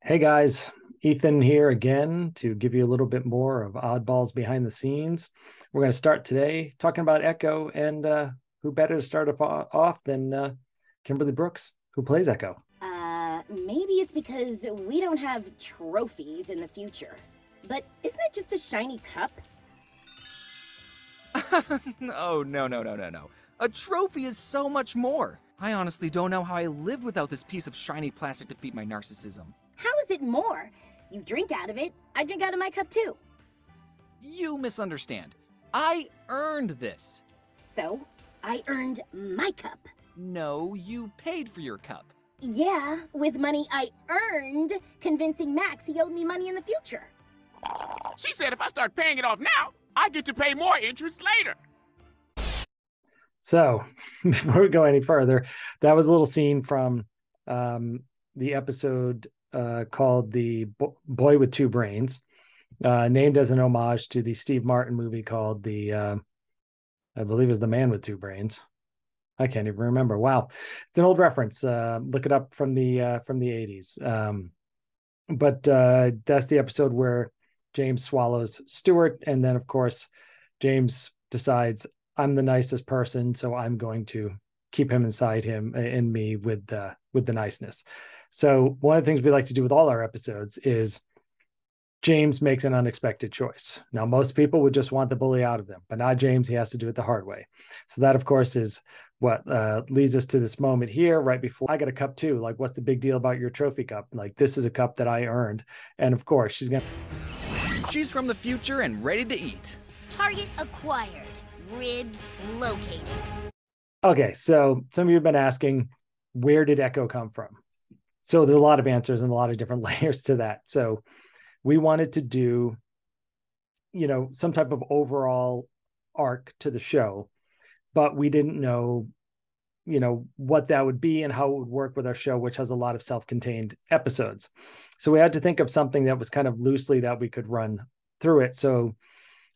Hey guys, Ethan here again to give you a little bit more of Oddballs behind the scenes. We're going to start today talking about Echo, and who better to start off than Kimberly Brooks, who plays Echo. Maybe it's because we don't have trophies in the future. But isn't it just a shiny cup? Oh, no. A trophy is so much more. I honestly don't know how I lived without this piece of shiny plastic to feed my narcissism. How is it more? You drink out of it, I drink out of my cup too. You misunderstand. I earned this. So, I earned my cup. No, you paid for your cup. Yeah, with money I earned, convincing Max he owed me money in the future. She said if I start paying it off now, I get to pay more interest later. So, before we go any further, that was a little scene from the episode called The Boy with Two Brains, named as an homage to the Steve Martin movie called I believe is The Man with Two Brains. I can't even remember. Wow, it's an old reference. Look it up from the 80s. But that's the episode where James swallows Stuart, and then of course James decides I'm the nicest person, so I'm going to keep him inside him in me with the niceness. So one of the things we like to do with all our episodes is James makes an unexpected choice. Now, most people would just want the bully out of them, but not James. He has to do it the hard way. So that, of course, is what leads us to this moment here right before I got a cup too. Like, what's the big deal about your trophy cup? Like, this is a cup that I earned. And of course, She's from the future and ready to eat. Target acquired. Ribs located. Okay, so some of you have been asking, where did Echo come from? So there's a lot of answers and a lot of different layers to that. So we wanted to do, some type of overall arc to the show, but we didn't know, what that would be and how it would work with our show, which has a lot of self-contained episodes. So we had to think of something that was kind of loosely that we could run through it. So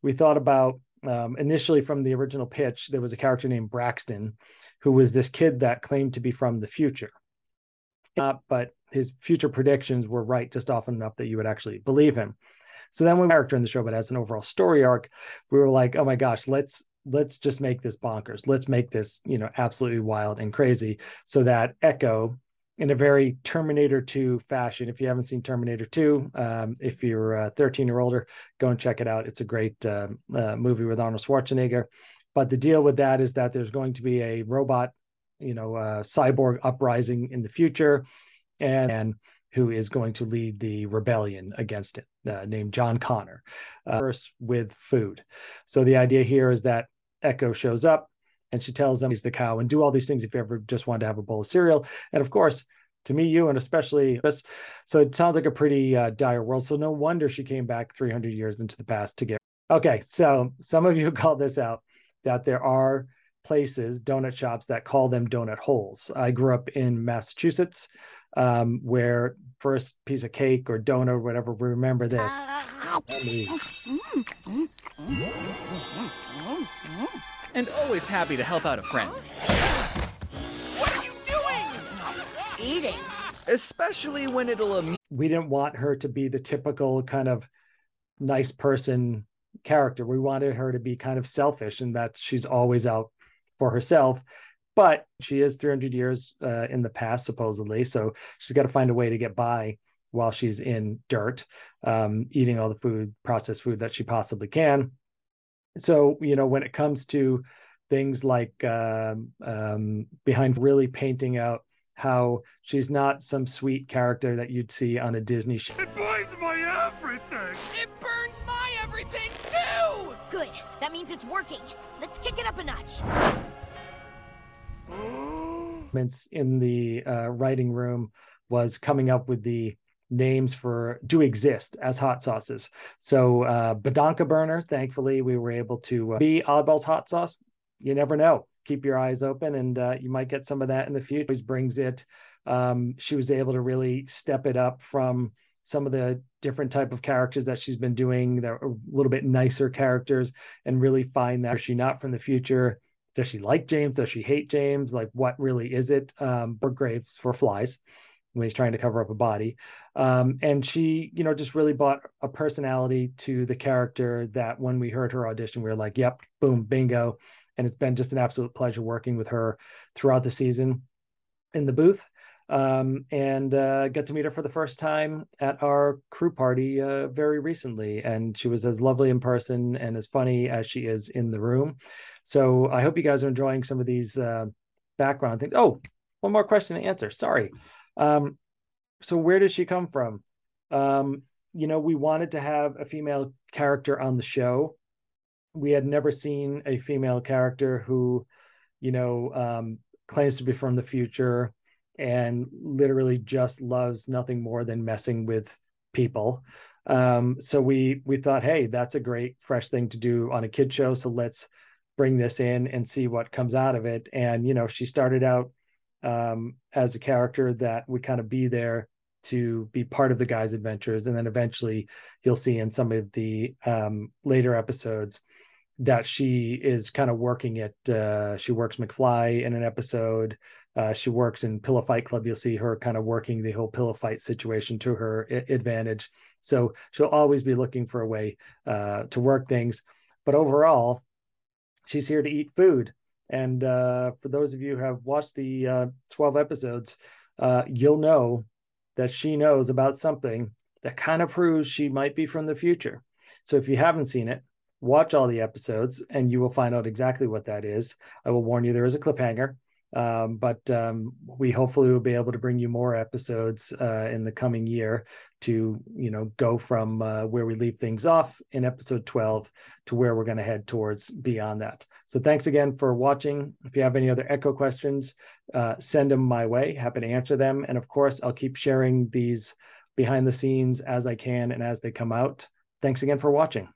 we thought about, initially from the original pitch, there was a character named Braxton, who was this kid that claimed to be from the future. But his future predictions were right just often enough that you would actually believe him. So then when we character in the show, but as an overall story arc, we were like, oh my gosh, let's just make this bonkers. Let's make this, absolutely wild and crazy, so that Echo, in a very Terminator 2 fashion. If you haven't seen Terminator 2, if you're 13 or older, go and check it out. It's a great movie with Arnold Schwarzenegger. But the deal with that is that there's going to be a robot, cyborg uprising in the future, and who is going to lead the rebellion against it, named John Connor, first with food. So the idea here is that Echo shows up and she tells them he's the cow and do all these things if you ever just wanted to have a bowl of cereal. And of course, to me, you, and especially us. So it sounds like a pretty dire world. So no wonder she came back 300 years into the past to get. Okay, so some of you call this out, that there are places, donut shops, that call them donut holes. I grew up in Massachusetts, where first piece of cake or donut or whatever, remember this. And always happy to help out a friend. What are you doing? Eating. Especially when it'll We didn't want her to be the typical kind of nice person character. We wanted her to be kind of selfish, and that she's always out for herself. But she is 300 years in the past, supposedly. So she's got to find a way to get by while she's in dirt, eating all the processed food that she possibly can. So, when it comes to things like behind, really painting out how she's not some sweet character that you'd see on a Disney show. It burns my everything. It burns my everything too! Good. That means it's working. Let's kick it up a notch. In the writing room was coming up with the names do exist as hot sauces. So Badonka Burner, thankfully, we were able to be Oddball's hot sauce. You never know. Keep your eyes open, and you might get some of that in the future. Always brings it. She was able to really step it up from some of the different type of characters that she's been doing. They're a little bit nicer characters, and really find that, is she not from the future? Does she like James? Does she hate James? Like, what really is it? Graves for flies. when he's trying to cover up a body. And she, just really brought a personality to the character that when we heard her audition, we were like, yep, boom, bingo. And it's been just an absolute pleasure working with her throughout the season in the booth. And got to meet her for the first time at our crew party very recently. And she was as lovely in person and as funny as she is in the room. So I hope you guys are enjoying some of these background things. Oh, one more question to answer. Sorry. So where did she come from? We wanted to have a female character on the show. We had never seen a female character who, claims to be from the future and literally just loves nothing more than messing with people. So we thought, hey, that's a great fresh thing to do on a kid show. So let's bring this in and see what comes out of it. And, she started out as a character that would kind of be there to be part of the guys' adventures. And then eventually you'll see in some of the later episodes that she is kind of working it. She works McFly in an episode. She works in Pillow Fight Club. You'll see her kind of working the whole pillow fight situation to her advantage. So she'll always be looking for a way to work things. But overall, she's here to eat food. And for those of you who have watched the 12 episodes, you'll know that she knows about something that kind of proves she might be from the future. So if you haven't seen it, watch all the episodes and you will find out exactly what that is. I will warn you, there is a cliffhanger. But we hopefully will be able to bring you more episodes in the coming year to, go from where we leave things off in episode 12 to where we're going to head towards beyond that. So thanks again for watching. If you have any other Echo questions, send them my way. Happy to answer them. And of course, I'll keep sharing these behind the scenes as I can and as they come out. Thanks again for watching.